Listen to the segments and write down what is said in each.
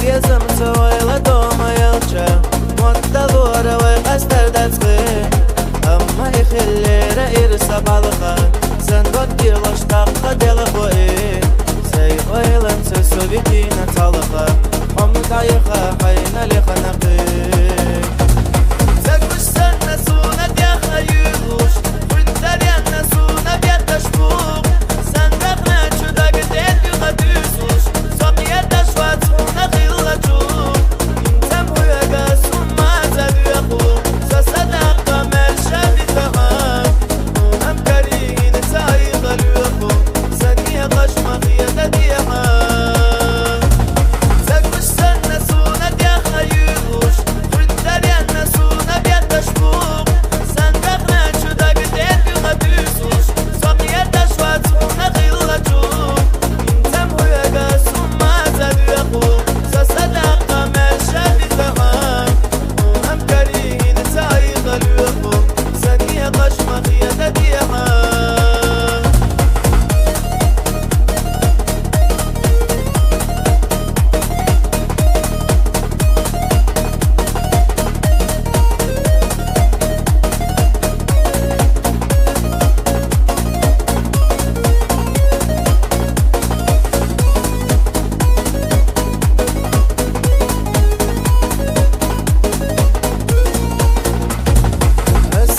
يزم سويلة دوما يلجا متدورة ويقستر داتخي أما يخلي رئير سبالخا سندوت ديلش تاقا ديلخوئي زي غيلن سسوبيتينا تالخا أم دايخا حينا لخنقي زكوش سنة سونة ديخا يغوش وانتر يانا سونة بيتا شبوك سندقنا چودا قديت يوغا دوسوش ساقيا دشوات سونة خيلا چوك انتم هويقا سوما زدو يخو سصدق مال شابي تغام ونم كريهين تايغ اليخو سنية قشمة خيادة ديها زكوش سنة سونة ديخا يغوش وانتر يانا سونة بيتا شبوك سندقنا چودا قديت يوغا دوسوش ساقيا دشوات سونة خيلا چوك انتم هويقا سوما زدو يخو سصدق مال شابي تغام ونم كريهين تايغ اليخو سنية قشمة خيادة ديها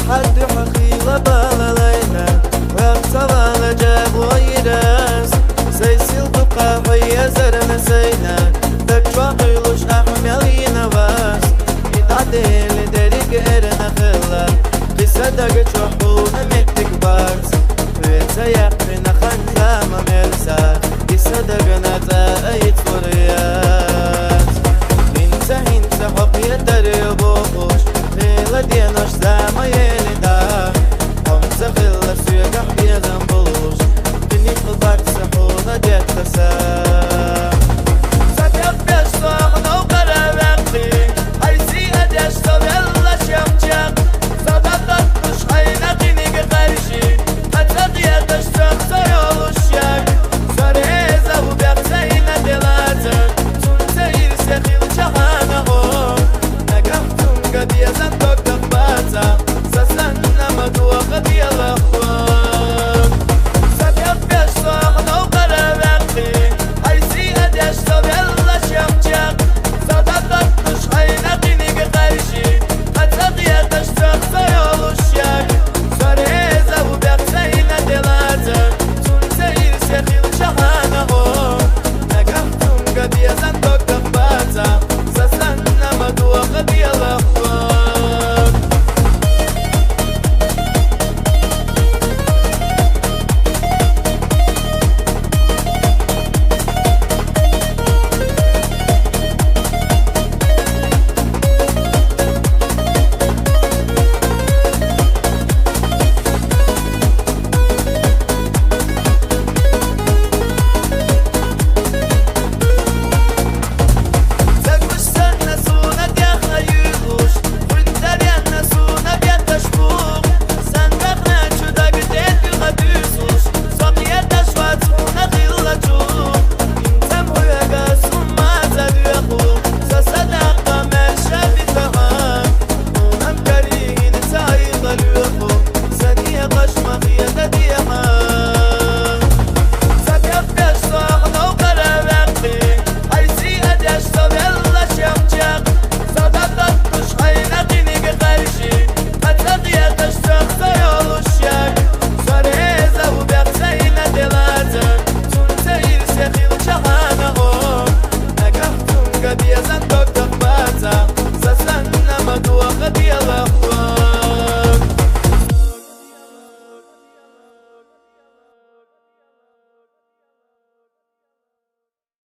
حد حقيقة بالالينا وابتغى جاب ويراس زي سيلق قاحية زرنا سينا دكوا قيلوش أحملينا باس يتعدل داريك إرنا خلا قصة دقت وحونا مكتك باس ويتا يقرنا خنزا ممرسا قصة دقنا تايت فريا